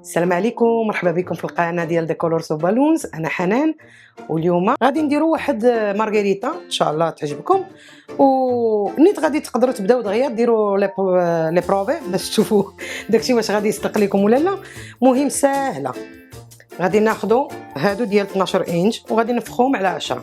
السلام عليكم، مرحبا بكم في القناه ديال ديكولورز وبالونز. انا حنان، واليوم غادي نديروا واحد مارغريتا ان شاء الله تعجبكم. ونيت غادي تقدروا تبداو دغيا ديروا لي بروفي باش تشوفوا داكشي واش غادي يصدق لكم ولا لا. مهم ساهله. غادي ناخذوا هادو ديال 12 انش وغادي نفخوهم على 10.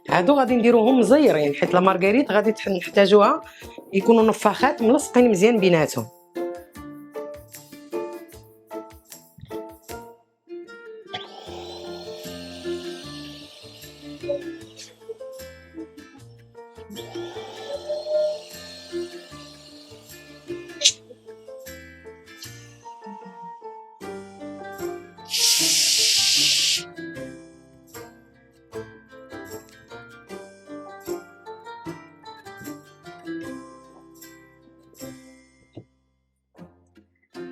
هادو غادي نديروهم مزيرين حيت لا مارغريت غادي نحتاجوها يكونوا نفاخات ملصقين مزيان بيناتهم.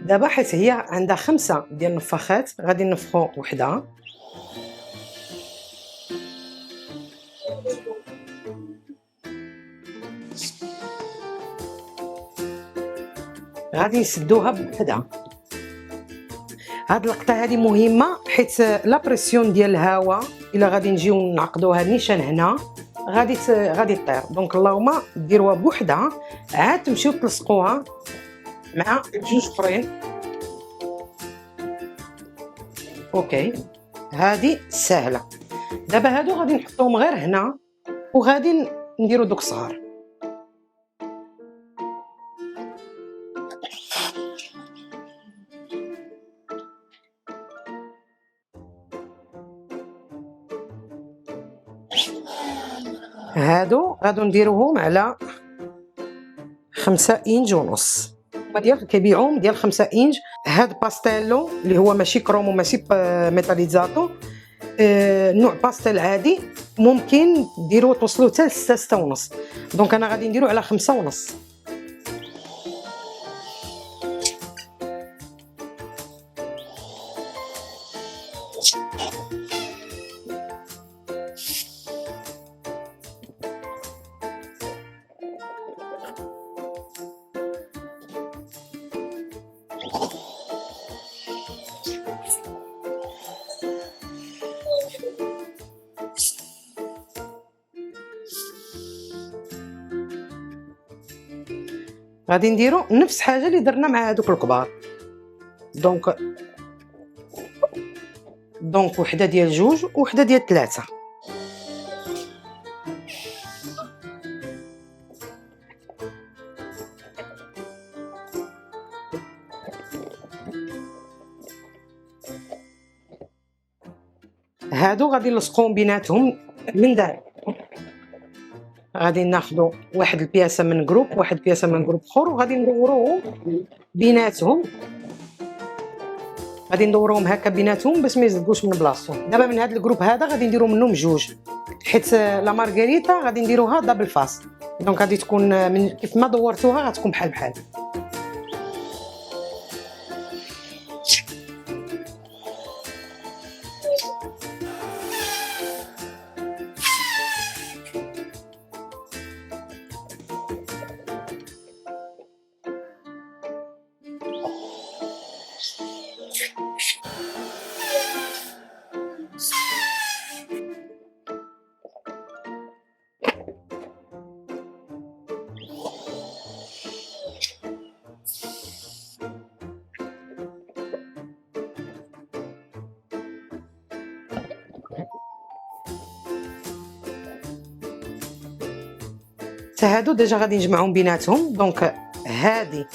دابا حيت هي عندها 5 ديال النفاخات غادي نفخو وحده، غادي نسدوها بوحده. هاد اللقطه هذه مهمه حيت لا بريسيون ديال الهواء الا غادي نجيو نعقدوها نيشان هنا غادي طير. دونك اللهم ديروها بوحده عاد تمشيو تلصقوها مع جوج اخرين. اوكي هذه سهله. دابا هادو غادي نحطوهم غير هنا وغادي نديرو دوك صغار. هادو غادو نديروهم على 5 انج ونص. هما ديال كيبيعوهم ديال 5 انج. هاد باستيلو اللي هو ماشي كروم وماشي ميتاليزاتو، نوع باستيل عادي ممكن ديروا توصلوا حتى ل 6 ونص. دونك انا غادي نديرو على 5 ونص. غادي نديرو نفس حاجه اللي درنا مع هذوك الكبار. دونك وحده ديال 2 وحده ديال 3. هادو غادي نلصقوهم بيناتهم من داك. غادي ناخذوا واحد البياسه من جروب واحد البياسه من جروب اخر وغادي ندوروهم بيناتهم. غادي ندوروهم هكا بيناتهم باش ما يزدوش من بلاصتهم. دابا من هذا الجروب هذا غادي نديرو منهم 2 حيت لا مارغريتا غادي نديروها دبل فاس. دونك غادي تكون من كيف ما دورتوها غتكون بحال بحال. هادو ديجا غادي نجمعهم بيناتهم. دونك هادي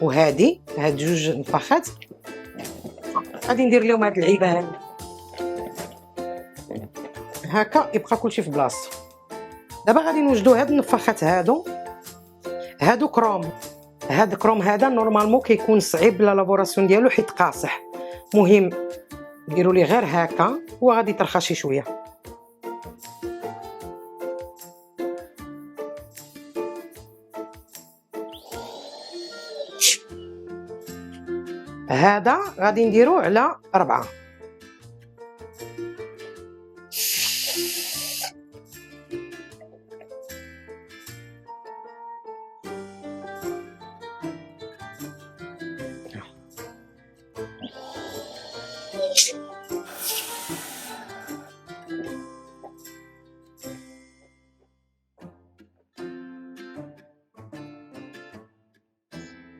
وهادي هاد 2 نفاخات غادي ندير لهم هاد اللعيبه هادي هكا يبقى كلشي في بلاصتو. دابا غادي نوجدوا هاد النفاخات هادو كروم. هاد كروم هذا نورمالمون كيكون صعيب لا لابوراسيون ديالو حيت قاصح. مهم ديروا ليه غير هكا وغادي ترخى شي شويه. هذا غادي نديرو على 4.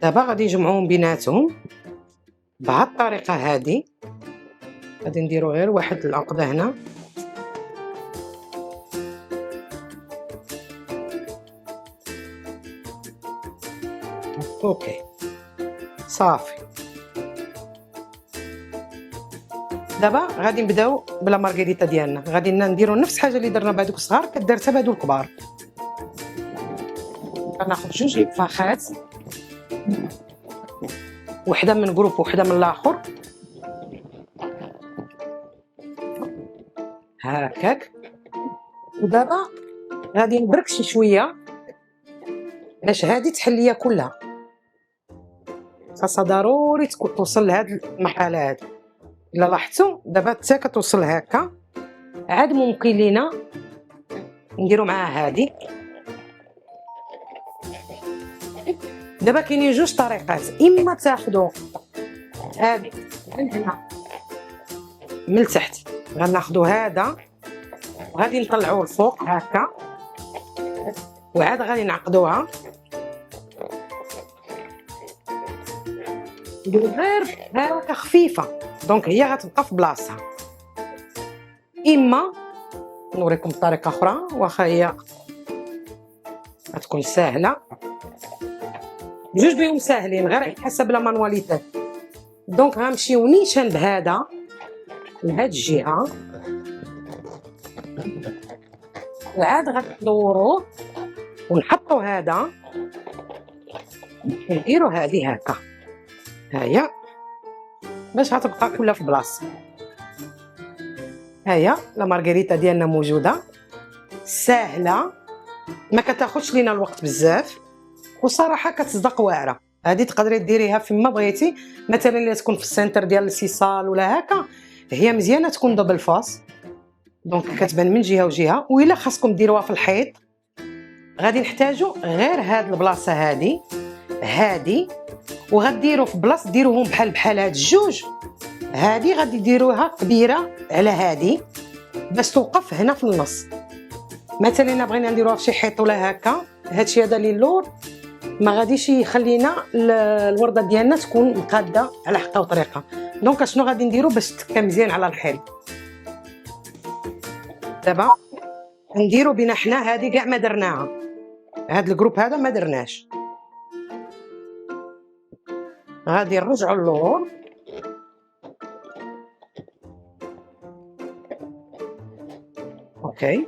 دابا غادي نجمعوهم بيناتهم بهاد الطريقه هذه. غادي نديرو غير واحد العقده هنا، اوكي صافي. دابا غادي نبداو بلا مارغريتا ديالنا. غادي نديرو نفس الحاجه اللي درنا بهذوك الصغار كدرتها بهذو الكبار. غناخذ جوج لفاخات، وحده من جروب وحده من الاخر هكاك. ودابا غادي نبرك شويه باش هذه تحليه كلها. خاصها ضروري توصل لهاد المرحله هادي. الا لاحظتوا دابا حتى كتوصل هكا، عاد ممكن لينا نديرو معاها هادي. دابا كاينين جوج طريقات، اما تاخذوا هادي من هنا من التحت، غناخذوا هذا وغادي نطلعوه الفوق هكا، وعاد غادي نعقدوها نديرو غير هكا خفيفه، دونك هي غتبقى في بلاصتها. اما نوريكم طريقه اخرى واخا هي غتكون سهله، بجوج بهم ساهلين غير حسب لا مانواليتي. دونك غنمشيو نيشان بهذا لهاد الجهه، وعاد غندوروه ونحطو هذا نديرو هذه هكا، هيا باش غتبقى كلها في بلاصه. هيا لا مارغريتا ديالنا موجوده، ساهله، ما كتاخذش لينا الوقت بزاف، وصراحه كتصدق واعره. هذه تقدري ديريها فيما بغيتي، مثلا الا تكون في السنتر ديال السيصال ولا هكا، هي مزيانه تكون دبل فاس، دونك كتبان من جهه وجهه. والا خاصكم ديروها في الحيط غادي نحتاجوا غير هاد البلاصه هادي وغديروا في بلاصه ديروهم بحال هاد الجوج. هادي غادي ديروها كبيره على هادي باش توقف هنا في النص. مثلا الا بغينا نديروها في شي حيط ولا هكا، هادشي هذا اللي اللور ما غاديش يخلينا الورده ديالنا تكون مقاده على حقها وطريقه. دونك شنو غادي نديرو باش تكا مزيان على الحيط؟ دابا نديرو بينا حنا هادي كاع ما درناها، هاد الجروب هذا ما درناش، غادي نرجعوا اللور اوكي.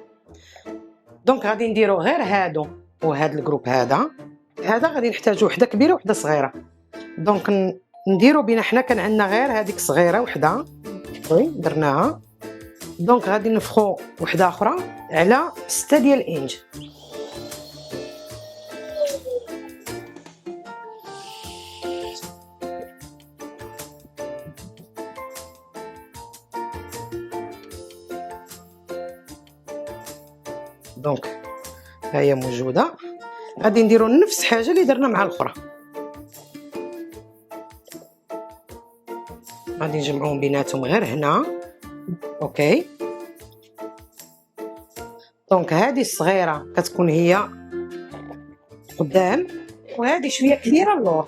دونك غادي نديرو غير هادو وهاد الجروب هذا غادي نحتاجو وحده كبيره وحده صغيره. دونك نديرو بينا حنا كان عندنا غير هذيك صغيره وحده وي درناها، دونك غادي نفخو وحده اخرى على 6 ديال الانج. دونك ها هي موجوده، غادي نديرو نفس الحاجه اللي درنا مع الاخرى. غادي نجمعوهم بيناتهم غير هنا اوكي. دونك هذه الصغيره كتكون هي قدام، وهذه شويه كبيره اللور.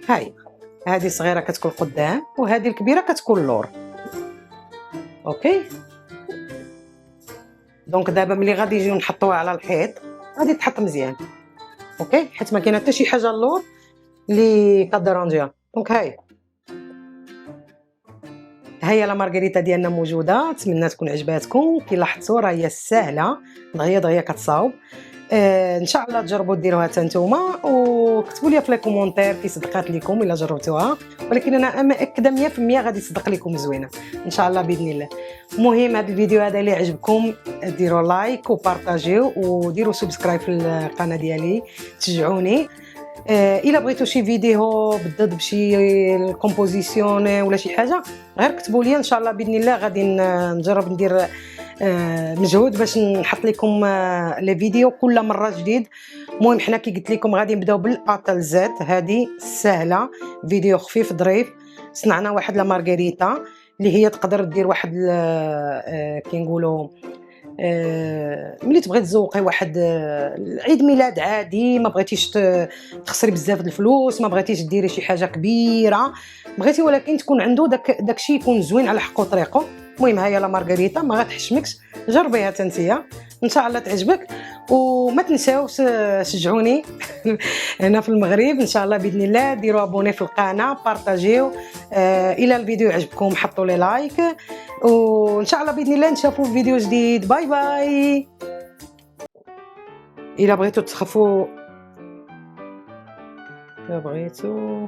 هاي هذه الصغيره كتكون قدام وهذه الكبيره كتكون اللور اوكي. دونك دابا ملي غادي نجيو نحطوها على الحيط غادي تحط مزيان اوكي، حيت ما كاينه حتى شي حاجه اللور اللي كدرونجيها. دونك هي لا مارغريتا ديالنا موجوده، نتمنى تكون عجباتكم. كي لاحظتوا راه هي سهله دغيا كتصاوب. ان شاء الله تجربوا ديروها حتى نتوما، وكتبوا لي في لي كومونتير كي صدقات لكم الا جربتوها، ولكن انا مأكده 100% غادي تصدق لكم زوينه ان شاء الله باذن الله. المهم هذا الفيديو هذا اللي عجبكم ديروا لايك وبارطاجيو وديروا سبسكرايب في القناه ديالي تشجعوني. الا بغيتو شي فيديو بالضبط بشي كومبوزيسيون ولا شي حاجه غير كتبوا لي ان شاء الله باذن الله. غادي نجرب ندير مجهود باش نحط لكم لي فيديو كل مره جديد. المهم حنا كي قلت لكم غادي نبداو بالاتل زيت، هذه سهله، فيديو خفيف ظريف. صنعنا واحد لا مارغريتا اللي هي تقدر دير واحد كي نقولوا ملي تبغي تزوقي واحد عيد ميلاد عادي، ما بغيتيش تخسري بزاف د الفلوس، ما بغيتيش ديري شي حاجه كبيره، بغيتي ولكن تكون عنده داكشي يكون زوين على حقو طريقو. المهم هيا لا مارغريتا ما غتحشمكش، جربيها تنتيا ان شاء الله تعجبك. وما تنساوش شجعوني هنا في المغرب ان شاء الله باذن الله. ديروا ابوني في القناه، بارطاجيو، الى الفيديو عجبكم حطوا لي لايك، وان شاء الله باذن الله نشوفوا في فيديو جديد. باي باي. الى بغيتوا تخفوا، الى بغيتوا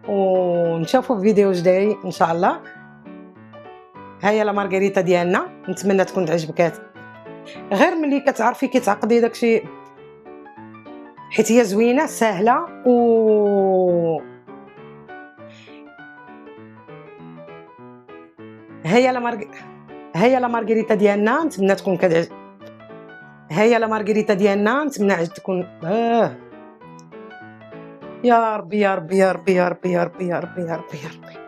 ونشوفوا في فيديو جديد ان شاء الله. هيا لا مارغريتا ديالنا، نتمنى تكون تعجبك. غير ملي كتعرفي كتعقدي داكشي، حيت هي زوينه سهله هيا لا مارغريتا ديالنا نتمنى تكون هيا لا مارغريتا ديالنا نتمنى تكون يا ربي يا ربي يا ربي يا ربي يا ربي يا ربي يا ربي يا ربي.